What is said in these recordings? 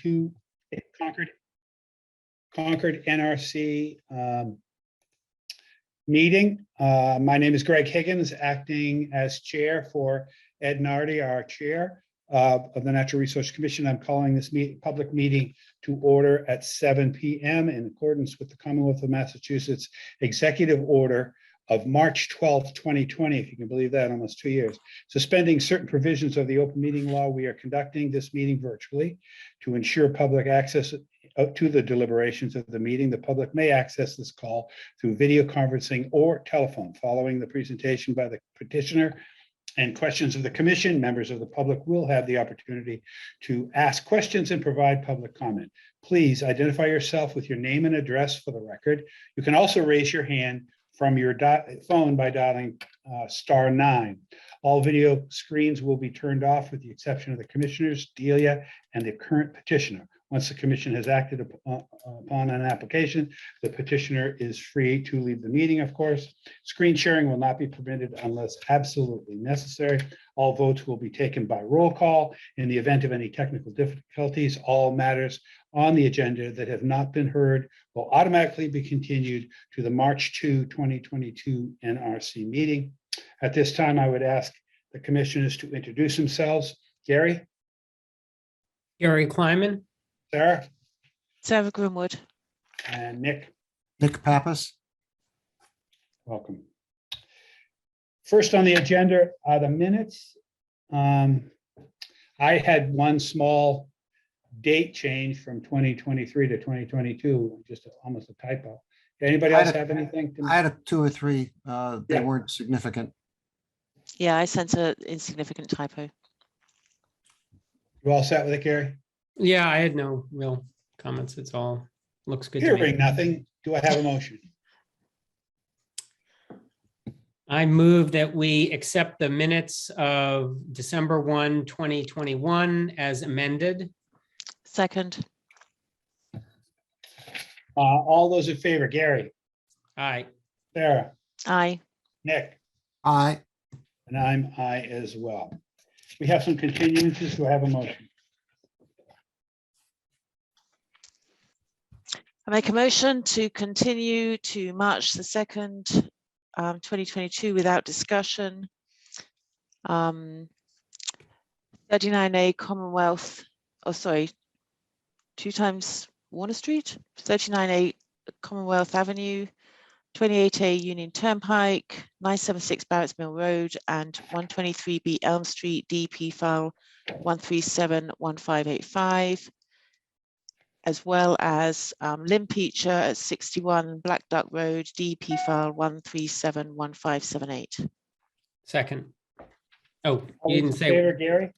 2022 Concord NRC meeting. My name is Greg Higgins, acting as chair for Ed Nardi, our chair of the Natural Resource Commission. I'm calling this public meeting to order at 7 p.m. in accordance with the Commonwealth of Massachusetts Executive Order of March 12th, 2020, if you can believe that, almost 2 years. Suspending certain provisions of the open meeting law, we are conducting this meeting virtually to ensure public access to the deliberations of the meeting. The public may access this call through video conferencing or telephone. Following the presentation by the petitioner and questions of the commission, members of the public will have the opportunity to ask questions and provide public comment. Please identify yourself with your name and address for the record. You can also raise your hand from your phone by dialing *9. All video screens will be turned off with the exception of the commissioners, Delia, and the current petitioner. Once the commission has acted upon an application, the petitioner is free to leave the meeting, of course. Screen sharing will not be permitted unless absolutely necessary. All votes will be taken by roll call. In the event of any technical difficulties, all matters on the agenda that have not been heard will automatically be continued to the March 2, 2022 NRC meeting. At this time, I would ask the commissioners to introduce themselves. Gary? Gary Kleiman. Sarah? Sarah Grimwood. And Nick? Nick Pappas. Welcome. First on the agenda are the minutes. I had one small date change from 2023 to 2022, just almost a typo. Anybody else have anything? I had 2 or 3. They Yeah. weren't significant. Yeah, I sent an insignificant typo. You all set with it, Gary? Yeah, I had no real comments. It's all looks good to Hearing me. nothing, do I have a motion? I move that we accept the minutes of December 1, 2021 as amended. Second. All those in favor, Gary, Aye. Sarah, Aye. Nick, Aye. and I'm aye as well. We have some continuances. Do I have a motion? I make a motion to continue to March the 2nd, 2022 without discussion. 39A Commonwealth, oh sorry, 2 times Warner Street, 39A Commonwealth Avenue, 28A Union Turnpike, 976 Barrett's Mill Road, and 123B Elm Street, DP file 1371585. As well as Lim Peacher at 61 Black Duck Road, DP file 1371578. Second. Oh, All you those didn't in say, favor, Gary?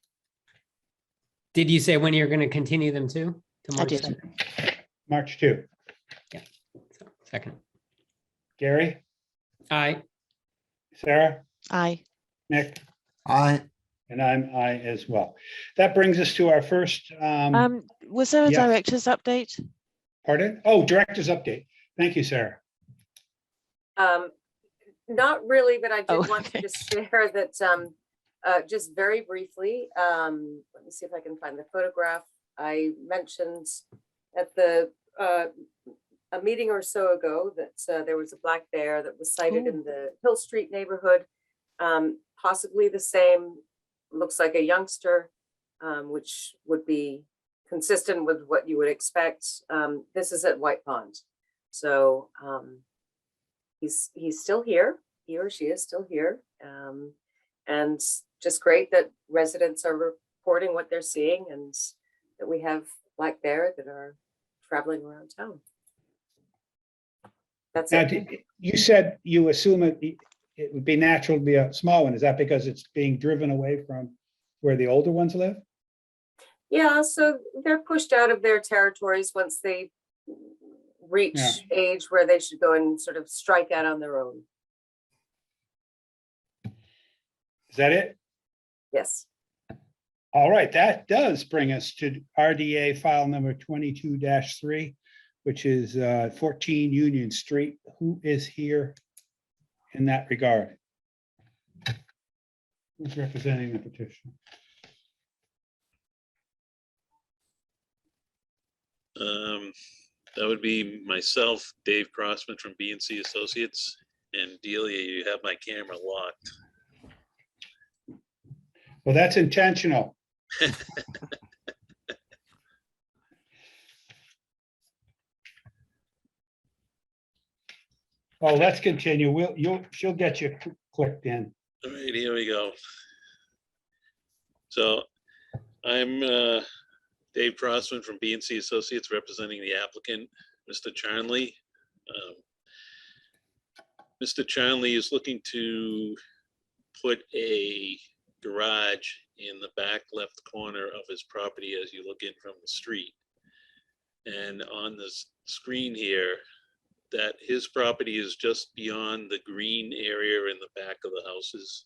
did you say when you're going to continue them to? I March did. 2nd? March 2. So, second. Gary, Aye. Sarah, Aye. Nick, Aye. and I'm aye as well. That brings us to our first, Was there a yeah. director's update? pardon? Oh, director's update. Thank you, Sarah. Not really, but I did Oh, want okay. to just share that just very briefly, let me see if I can find the photograph. I mentioned at the a meeting or so ago that there was a black bear that was sighted in the Hill Street neighborhood, possibly the same, looks like a youngster, which would be consistent with what you would expect. This is at White Pond. So he's still here, he or she is still here. And just great that residents are reporting what they're seeing and that we have black bear that are traveling around town. That's Now, it. you said you assume it would be natural to be a small one. Is that because it's being driven away from where the older ones live? Yeah, so they're pushed out of their territories once they reach Yeah. age where they should go and sort of strike out on their own. Is that it? Yes. All right, that does bring us to RDA file number 22-3, which is 14 Union Street. Who is here in that regard? Who's representing the petition? That would be myself, Dave Crossman from B&C Associates, and Delia, you have my camera locked. Well, that's intentional. Oh, let's continue. She'll get you clicked in. All right, here we go. So I'm Dave Crossman from B&C Associates, representing the applicant, Mr. Charnley. Mr. Charnley is looking to put a garage in the back left corner of his property as you look in from the street. And on this screen here, that his property is just beyond the green area in the back of the houses.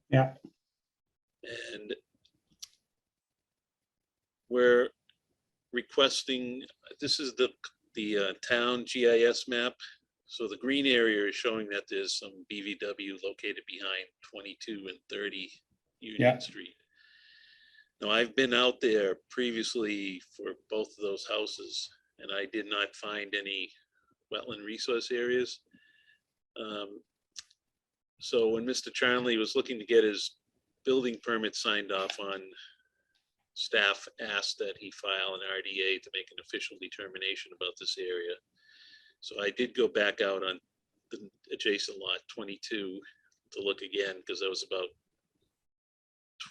Yeah. And we're requesting, this is the town GIS map. So the green area is showing that there's some BVW located behind 22 and 30 Union Yeah. Street. Now, I've been out there previously for both of those houses, and I did not find any wetland resource areas. So when Mr. Charnley was looking to get his building permit signed off on, staff asked that he file an RDA to make an official determination about this area. So I did go back out on the adjacent lot 22 to look again, because that was about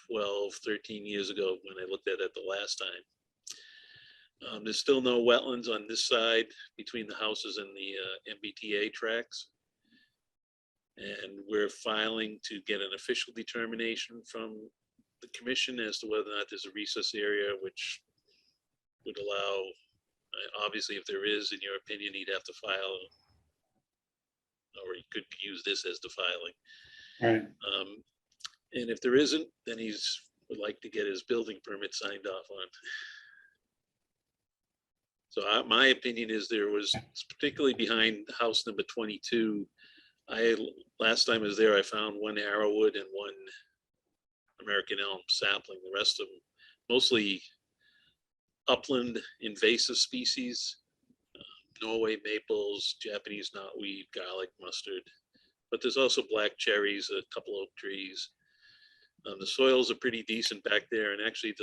12, 13 years ago when I looked at it the last time. There's still no wetlands on this side between the houses and the MBTA tracks. And we're filing to get an official determination from the commission as to whether or not there's a resource area, which would allow, obviously, if there is, in your opinion, he'd have to file, or he could use this as the filing. Right. And if there isn't, then would like to get his building permit signed off on. So my opinion is there was, particularly behind house number 22, last time I was there, I found one arrowwood and one American elm sapling. The rest of them mostly upland invasive species, Norway maples, Japanese knotweed, garlic, mustard. But there's also black cherries, a couple oak trees. The soils are pretty decent back there, and actually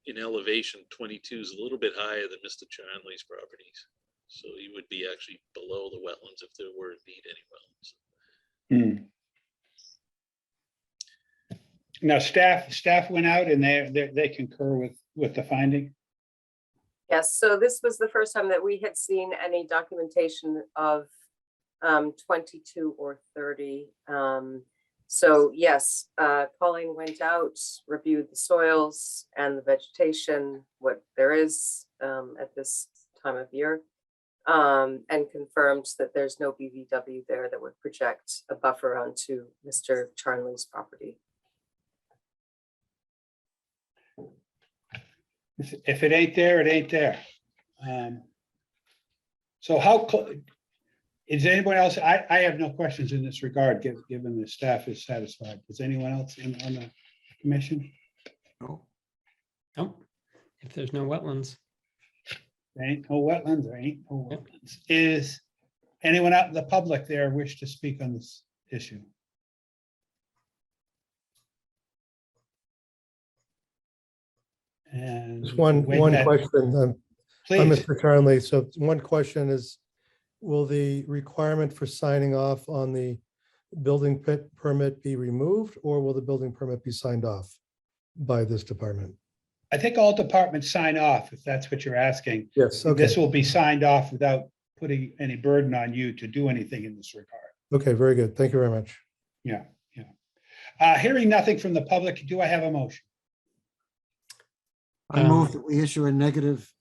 in elevation, 22 is a little bit higher than Mr. Charnley's properties. So he would be actually below the wetlands if there were indeed any wetlands. Now, staff went out and they concur with the finding. Yes, so this was the first time that we had seen any documentation of 22 or 30. So yes, Colleen went out, reviewed the soils and the vegetation, what there is at this time of year, and confirmed that there's no BVW there that would project a buffer onto Mr. Charnley's property. If it ain't there, it ain't there. So is anyone else? I have no questions in this regard, given the staff is satisfied. Does anyone else on the commission? No. Nope. If there's no wetlands. There ain't no wetlands, there ain't no wetlands. Is anyone out in the public there wish to speak on this issue? And Just one question, please. Mr. Charnley. So one question is, will the requirement for signing off on the building permit be removed, or will the building permit be signed off by this department? I think all departments sign off, if that's what you're asking. Yes, okay. This will be signed off without putting any burden on you to do anything in this regard. Okay, very good. Thank you very much. Yeah. Hearing nothing from the public, do I have a motion? I move that we issue a negative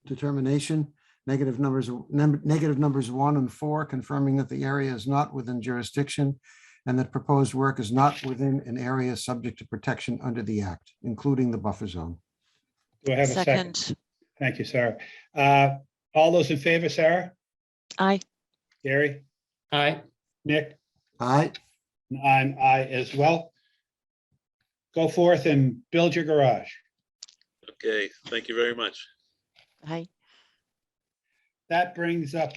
determination, negative numbers 1 and 4, confirming that the area is not within jurisdiction and that proposed work is not within an area subject to protection under the act, including the buffer zone. Do I have a second? Thank you, Sarah. All those in favor, Sarah? Aye. Gary? Aye. Nick? Aye. I'm aye as well. Go forth and build your garage. Okay, thank you very much. Aye. that brings up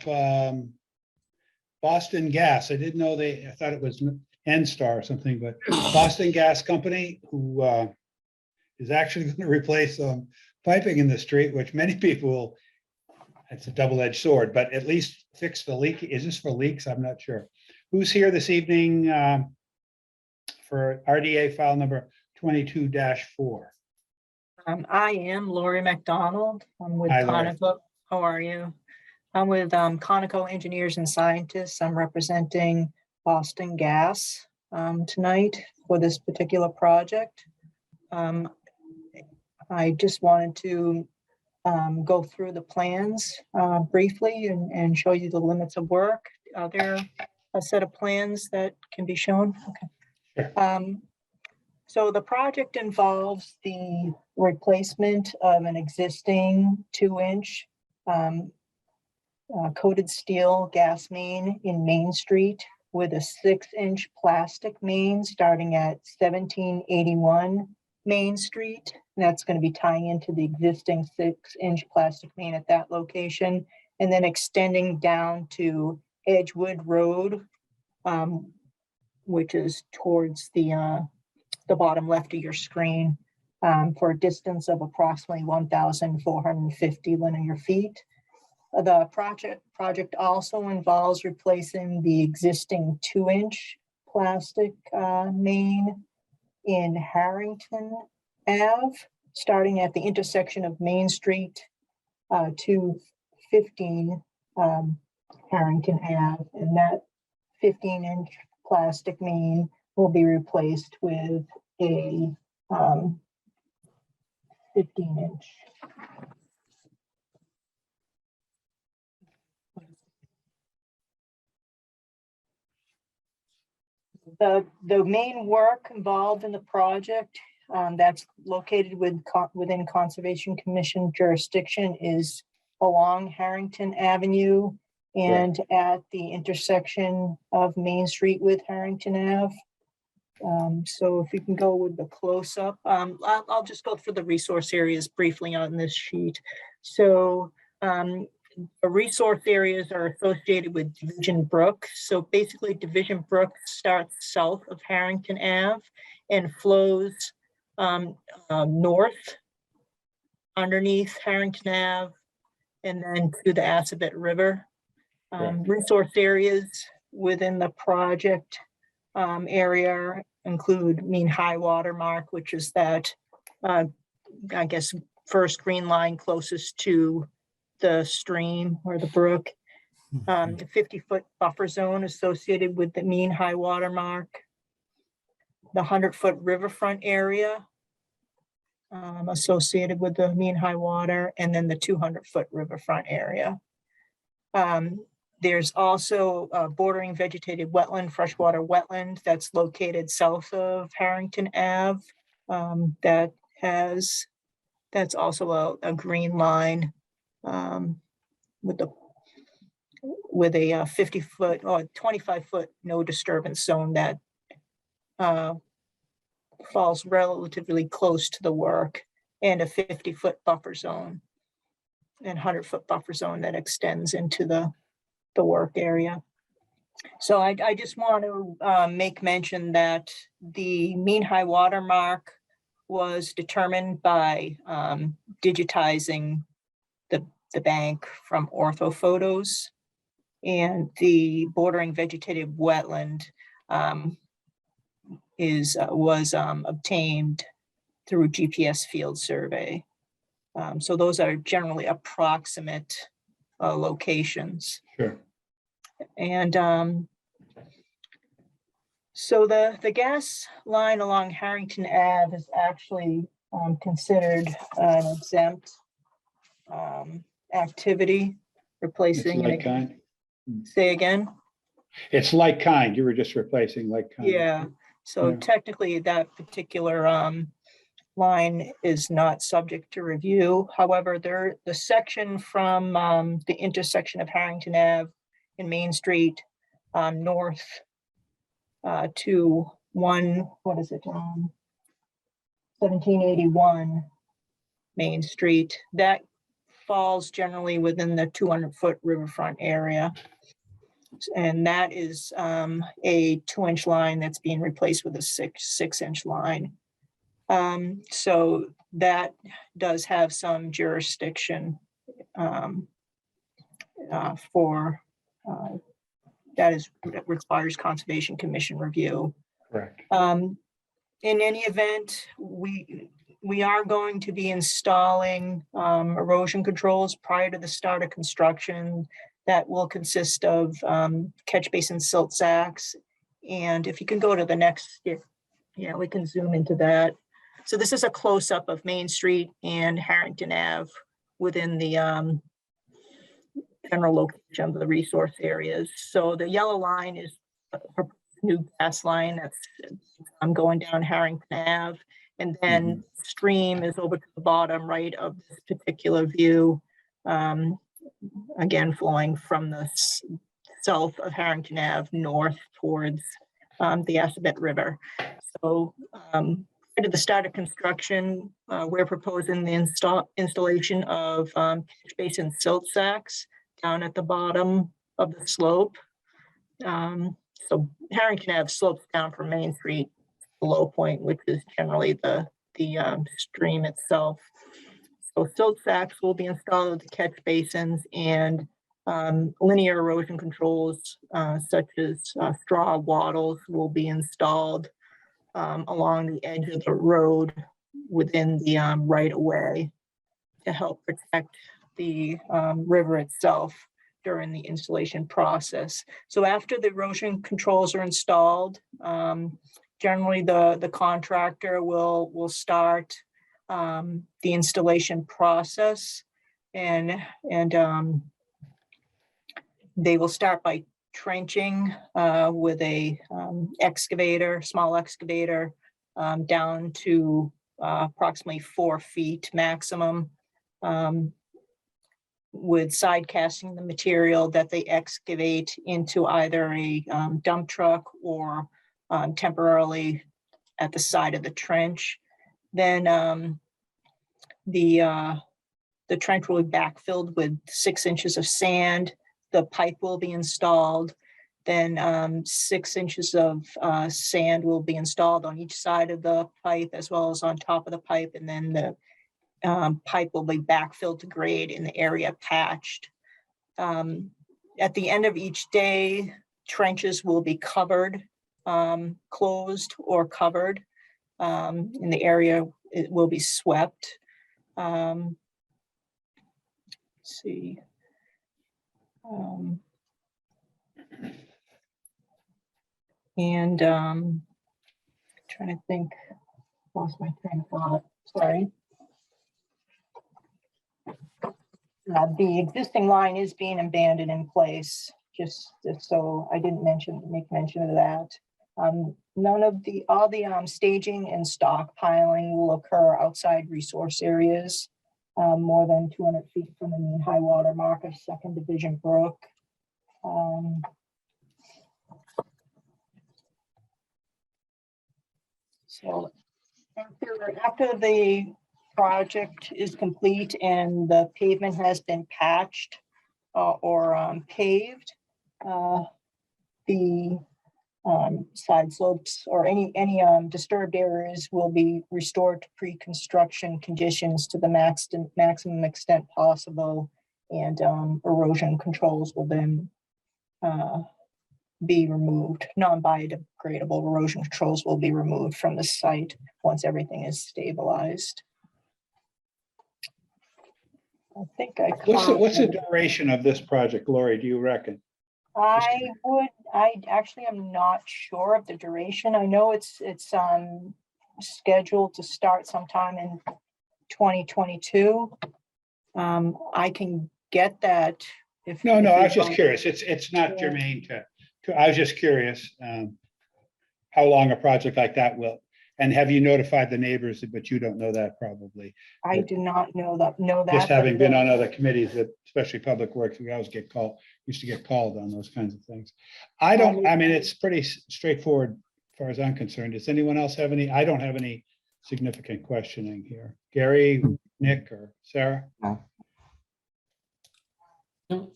Boston Gas. I didn't know I thought it was N-Star or something, but Boston Gas Company, who is actually going to replace piping in the street, which many people will, it's a double-edged sword, but at least fix the leak. Is this for leaks? I'm not sure. Who's here this evening for RDA file number 22-4? I am Lori McDonald. I'm with Hi, Lori. Conoco. How are you? I'm with Conoco Engineers and Scientists. I'm representing Boston Gas tonight for this particular project. I just wanted to go through the plans briefly and show you the limits of work. Are there a set of plans that can be shown? Okay. Sure. So the project involves the replacement of an existing 2-inch coated steel gas main in Main Street with a 6-inch plastic main starting at 1781 Main Street. And that's going to be tying into the existing 6-inch plastic main at that location, and then extending down to Edgewood Road, which is towards the bottom left of your screen, for a distance of approximately 1,450 linear feet. The project also involves replacing the existing 2-inch plastic main in Harrington Ave, starting at the intersection of Main Street to 15 Harrington Ave. And that 15-inch plastic main will be replaced with a 15-inch. The main work involved in the project that's located within Conservation Commission jurisdiction is along Harrington Avenue and at the intersection of Main Street with Harrington Ave. So if you can go with the close-up, I'll just go through the resource areas briefly on this sheet. So the resource areas are associated with Division Brook. So basically Division Brook starts south of Harrington Ave and flows north underneath Harrington Ave and then to the Assabet River. Resource areas within the project area include mean high water mark, which is that, I guess, first green line closest to the stream or the brook. The 50-foot buffer zone associated with the mean high water mark. The 100-foot riverfront area associated with the mean high water, and then the 200-foot riverfront area. There's also a bordering vegetated wetland, freshwater wetland that's located south of Harrington Ave. That's also a green line with a 50-foot or 25-foot no disturbance zone that falls relatively close to the work, and a 50-foot buffer zone and 100-foot buffer zone that extends into the work area. So I just want to make mention that the mean high water mark was determined by digitizing the bank from ortho photos, and the bordering vegetated wetland was obtained through GPS field survey. So those are generally approximate locations. Sure. And so the gas line along Harrington Ave is actually considered an exempt activity, replacing. It's like kind. Say again? It's like kind. You were just replacing like kind. Yeah. So Yeah. technically that particular line is not subject to review. However, the section from the intersection of Harrington Ave and Main Street north to 1781 Main Street, that falls generally within the 200-foot riverfront area. And that is a 2-inch line that's being replaced with a 6-inch line. So that does have some jurisdiction that requires Conservation Commission review. Correct. In any event, we are going to be installing erosion controls prior to the start of construction that will consist of catch basin silt sacks. And if you can go to the next, yeah, we can zoom into that. So this is a close-up of Main Street and Harrington Ave within the general location of the resource areas. So the yellow line is a new gas line that's going down Harrington Ave. And then stream is over to the bottom right of this particular view. Again, flowing from the south of Harrington Ave north towards the Assabet River. So at the start of construction, we're proposing the installation of catch basin silt sacks down at the bottom of the slope. So Harrington Ave slopes down from Main Street, the low point, which is generally the stream itself. So silt sacks will be installed at the catch basins, and linear erosion controls such as straw wattles will be installed along the edge of the road within the right of way to help protect the river itself during the installation process. So after the erosion controls are installed, generally the contractor will start the installation process, and they will start by trenching with a small excavator down to approximately 4 feet maximum, with side casting the material that they excavate into either a dump truck or temporarily at the side of the trench. Then the trench will be backfilled with 6 inches of sand. The pipe will be installed. Then 6 inches of sand will be installed on each side of the pipe as well as on top of the pipe. And then the pipe will be backfilled to grade in the area patched. At the end of each day, trenches will be covered, closed or covered. In the area, it will be swept. Let's see. Trying to think, lost my train of thought, sorry. The existing line is being abandoned in place, just so I didn't make mention of that. All the staging and stockpiling will occur outside resource areas, more than 200 feet from the mean high water mark of Second Division Brook. So after the project is complete and the pavement has been patched or paved, the side slopes or any disturbed areas will be restored to pre-construction conditions to the maximum extent possible, and erosion controls will then be removed. Non-biodegradable erosion controls will be removed from the site once everything is stabilized. I think What's the duration of this project, Lori, do you reckon? I actually am not sure of the duration. I know it's scheduled to start sometime in 2022. I can get that if. No, I was just curious. It's not germane to, I was just curious how long a project like that will, and have you notified the neighbors, but you don't know that probably. I do not know that. Just having been on other committees, that especially Public Works, we always used to get called on those kinds of things. I mean, it's pretty straightforward as far as I'm concerned. Does anyone else have any? I don't have any significant questioning here. Gary, Nick, or Sarah? No. No,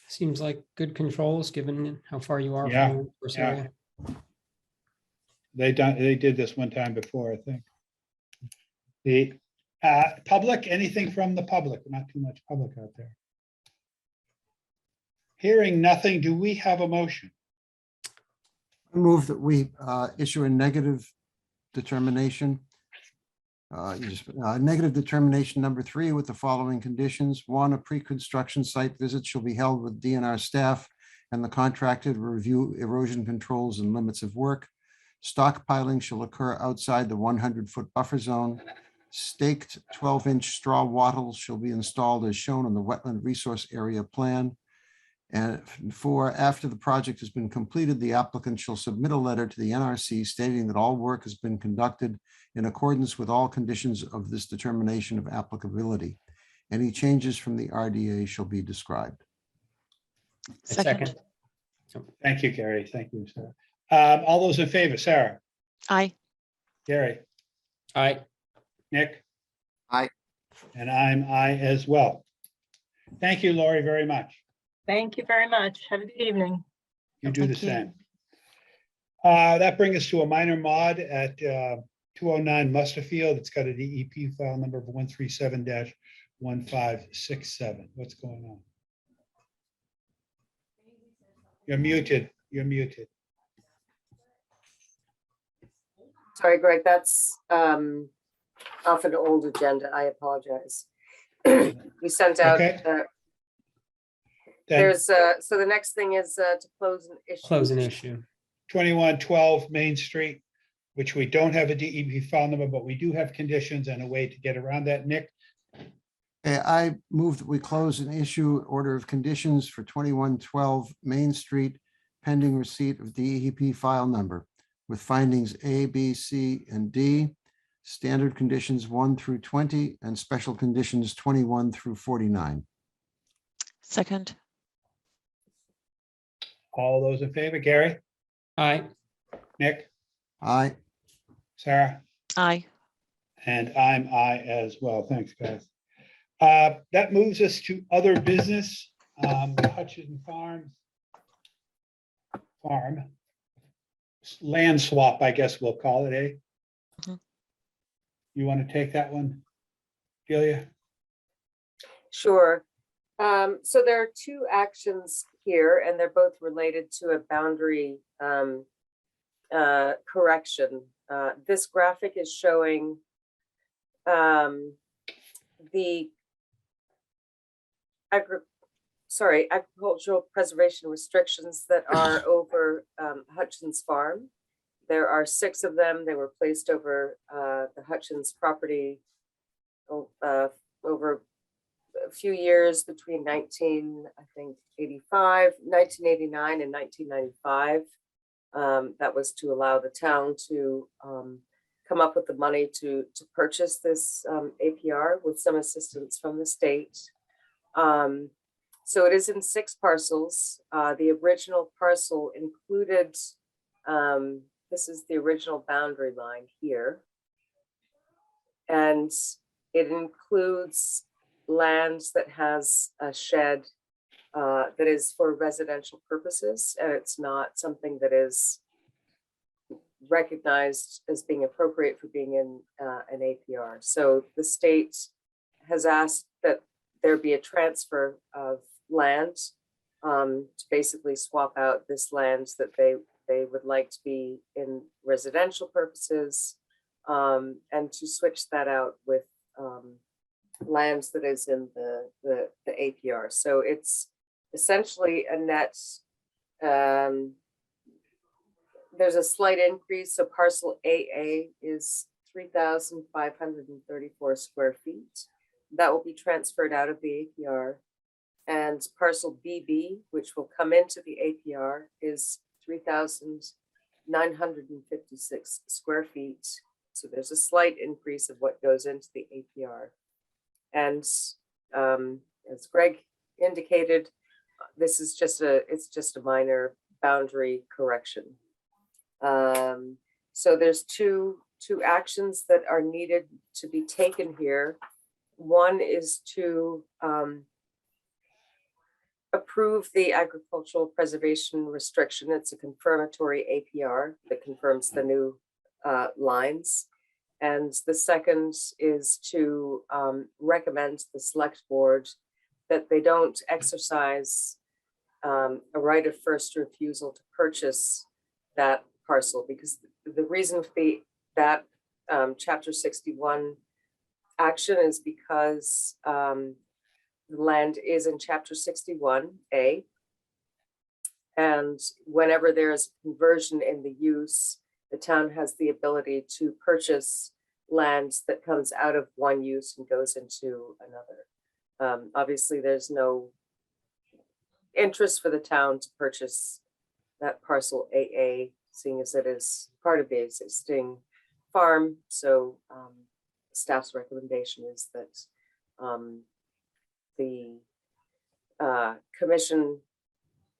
seems like good controls, given how far you are Yeah, from the source yeah. area. They did this one time before, I think. The public, anything from the public? Not too much public out there. Hearing nothing, do we have a motion? I move that we issue a negative determination. Negative determination number 3 with the following conditions. 1, a pre-construction site visit shall be held with DNR staff and the contractor to review erosion controls and limits of work. Stockpiling shall occur outside the 100-foot buffer zone. Staked 12-inch straw wattles shall be installed as shown on the wetland resource area plan. And 4, after the project has been completed, the applicant shall submit a letter to the NRC stating that all work has been conducted in accordance with all conditions of this determination of applicability. Any changes from the RDA shall be described. A second. Thank you, Gary. Thank you, Sarah. All those in favor, Sarah, Aye. Gary, Aye. Nick? Aye. And I'm aye as well. Thank you, Lori, very much. Thank you very much. Have a good evening. You do the Thank you. same. That brings us to a minor mod at 209 Musterfield. It's got a DEP file number of 137-1567. What's going on? You're muted. You're muted. Sorry, Greg, that's off an old agenda. I apologize. We sent out, Okay. Then there's, so the next thing is to close an issue. Close an issue. 2112 Main Street, which we don't have a DEP file number, but we do have conditions and a way to get around that. Nick? I move that we close an issue order of conditions for 2112 Main Street pending receipt of DEP file number with findings A, B, C, and D, standard conditions 1 through 20, and special conditions 21 through 49. Second. All those in favor, Gary, Aye. Nick, Aye. Sarah? Aye. And I'm aye as well. Thanks, guys. That moves us to other business. The Hutchinson Farm land swap, I guess we'll call it, eh? Mhm. You want to take that one, Delia? Sure. So there are two actions here, and they're both related to a boundary correction. This graphic is showing the agricultural preservation restrictions that are over Hutchinson's farm. There are 6 of them. They were placed over the Hutchins property over a few years between 1989 and 1995. That was to allow the town to come up with the money to purchase this APR with some assistance from the state. So it is in 6 parcels. The original parcel included, this is the original boundary line here. And it includes land that has a shed that is for residential purposes, and it's not something that is recognized as being appropriate for being in an APR. So the state has asked that there be a transfer of land to basically swap out this land that they would like to be in residential purposes, and to switch that out with lands that is in the APR. So it's essentially a net, there's a slight increase. So parcel AA is 3,534 square feet. That will be transferred out of the APR. And parcel BB, which will come into the APR, is 3,956 square feet. So there's a slight increase of what goes into the APR. And as Greg indicated, this is just a minor boundary correction. So there's two actions that are needed to be taken here. One is to approve the agricultural preservation restriction. It's a confirmatory APR that confirms the new lines. And the second is to recommend to the select board that they don't exercise a right of first refusal to purchase that parcel, because the reason for that chapter 61 action is because the land is in chapter 61A. And whenever there's conversion in the use, the town has the ability to purchase land that comes out of one use and goes into another. Obviously, there's no interest for the town to purchase that parcel AA, seeing as it is part of the existing farm. So staff's recommendation is that the commission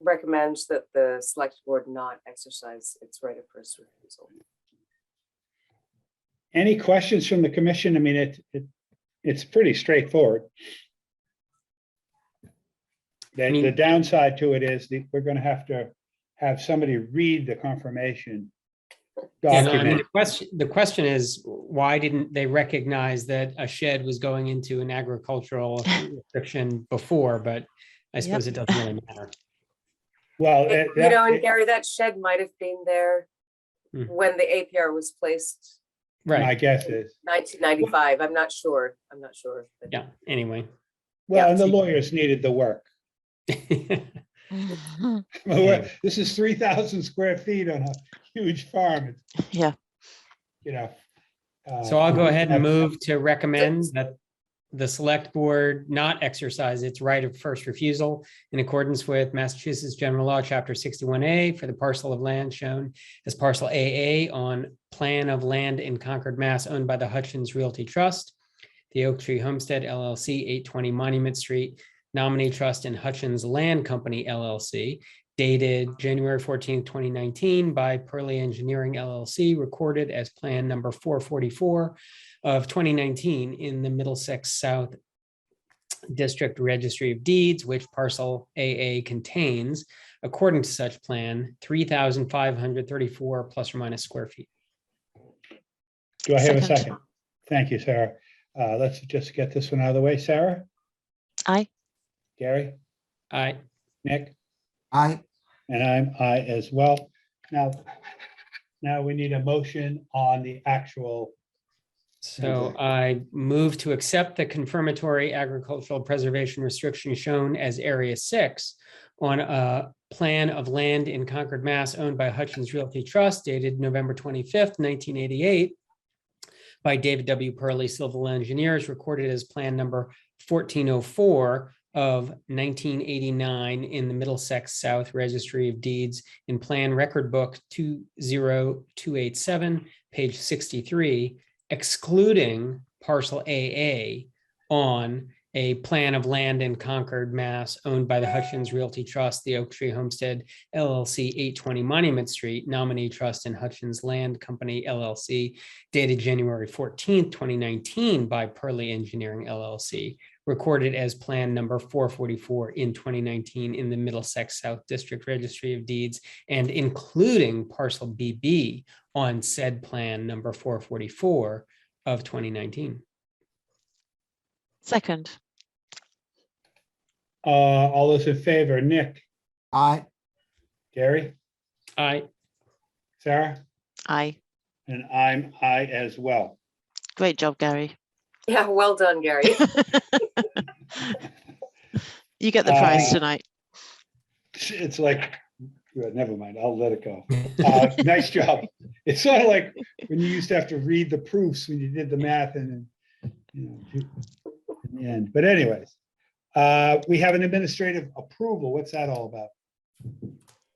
recommends that the select board not exercise its right of first refusal. Any questions from the commission? I mean, it's pretty straightforward. The downside to it is we're going to have somebody read the confirmation Yeah, no, I mean, document. the question is, why didn't they recognize that a shed was going into an agricultural restriction before? But I suppose it doesn't really matter. Well, And Gary, that shed might have been there Hmm. when the APR was placed, my Right, guess is, 1995. I'm not sure. But yeah, anyway. well, and the Yeah. lawyers needed the work. This is 3,000 square feet on a huge farm. Yeah. You know. So I'll go ahead and move to recommend that the select board not exercise its right of first refusal in accordance with Massachusetts General Law, Chapter 61A, for the parcel of land shown as parcel AA on plan of land in Concord, Mass, owned by the Hutchins Realty Trust, the Oak Tree Homestead LLC, 820 Monument Street, nominee trust in Hutchins Land Company LLC, dated January 14th, 2019 by Pearly Engineering LLC, recorded as plan number 444 of 2019 in the Middlesex South District Registry of Deeds, which parcel AA contains, according to such plan, 3,534 plus or minus square feet. Do I have a Second. second? Thank you, Sarah. Let's just get this one out of the way. Sarah? Aye. Gary? Aye. Nick? Aye. And I'm aye as well. Now we need a motion on the actual. So I move to accept the confirmatory agricultural preservation restriction shown as Area 6 on a plan of land in Concord, Mass, owned by Hutchins Realty Trust, dated November 25th, 1988, by David W. Pearly Civil Engineers, recorded as plan number 1404 of 1989 in the Middlesex South Registry of Deeds in Plan Record Book 20287, page 63, excluding parcel AA on a plan of land in Concord, Mass, owned by the Hutchins Realty Trust, the Oak Tree Homestead LLC, 820 Monument Street, nominee trust in Hutchins Land Company LLC, dated January 14th, 2019 by Pearly Engineering LLC, recorded as plan number 444 in 2019 in the Middlesex South District Registry of Deeds, and including parcel BB on said plan number 444 of 2019. Second. All those in favor, Nick, Aye. Gary, Aye. Sarah, Aye. and I'm aye as well. Great job, Gary. yeah, well done, Gary. You get the prize Uh, tonight. It's like, never mind, I'll let it go. Nice job. It's sort of like when you used to have to read the proofs when you did the math and, in the end. But anyways, we have an administrative approval. What's that all about?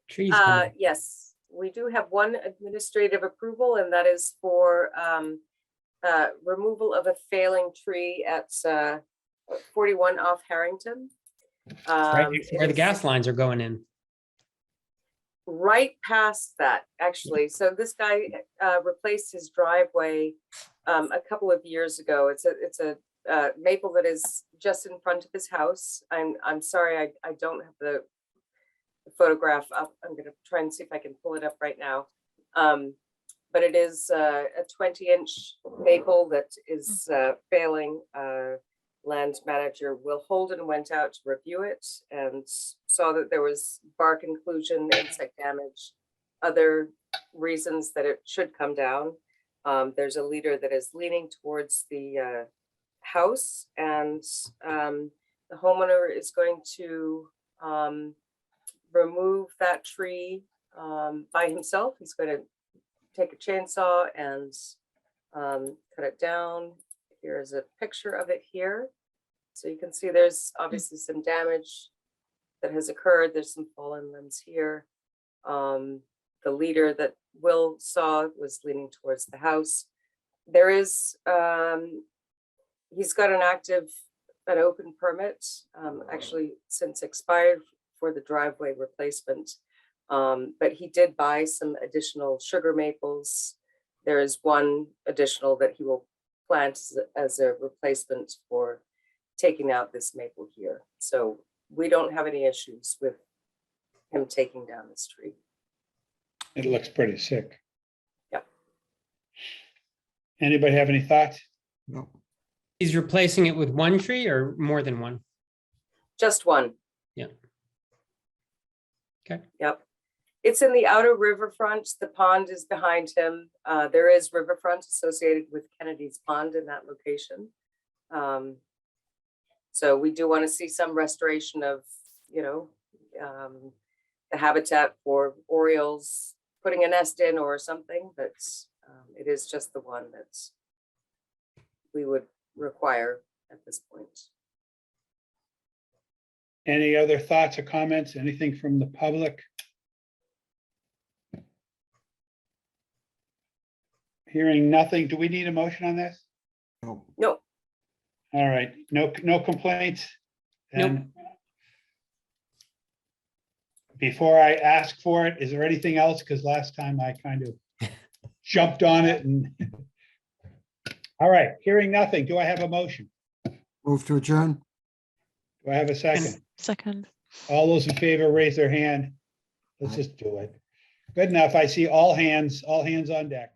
Trees. coming. Yes, we do have one administrative approval, and that is for removal of a failing tree at 41 off Harrington. Right next to it where the is gas lines are going in. right past that, actually. So this guy replaced his driveway a couple of years ago. It's a maple that is just in front of his house. I'm sorry, I don't have the photograph up. I'm gonna try and see if I can pull it up right now. But it is a 20-inch maple that is failing. Land manager Will Holden went out to review it and saw that there was bark inclusion, insect damage, other reasons that it should come down. There's a leader that is leaning towards the house, and the homeowner is going to remove that tree by himself. He's going to take a chainsaw and cut it down. Here's a picture of it here. So you can see there's obviously some damage that has occurred. There's some fallen limbs here. The leader that Will saw was leaning towards the house. There is, he's got an open permit, actually since expired for the driveway replacement. But he did buy some additional sugar maples. There is one additional that he will plant as a replacement for taking out this maple here. So we don't have any issues with him taking down this tree. It looks pretty sick. Yep. Anybody have any thoughts? No. He's replacing it with one tree or more than one? Just one. Yeah. Okay. Yep. It's in the outer riverfront. The pond is behind him. There is riverfront associated with Kennedy's Pond in that location. So we do want to see some restoration of, the habitat for orioles, putting a nest in or something, but it is just the one that we would require at this point. Any other thoughts or comments? Anything from the public? Hearing nothing. Do we need a motion on this? No. No, All right, no complaints. And before I ask for it, is there anything else? Because last time I kind of jumped on it and. All right, hearing nothing. Do I have a motion? Move to adjourn. Do I have a second? Second. All those in favor, raise their hand. Let's just do it. Good enough. I see all hands on deck.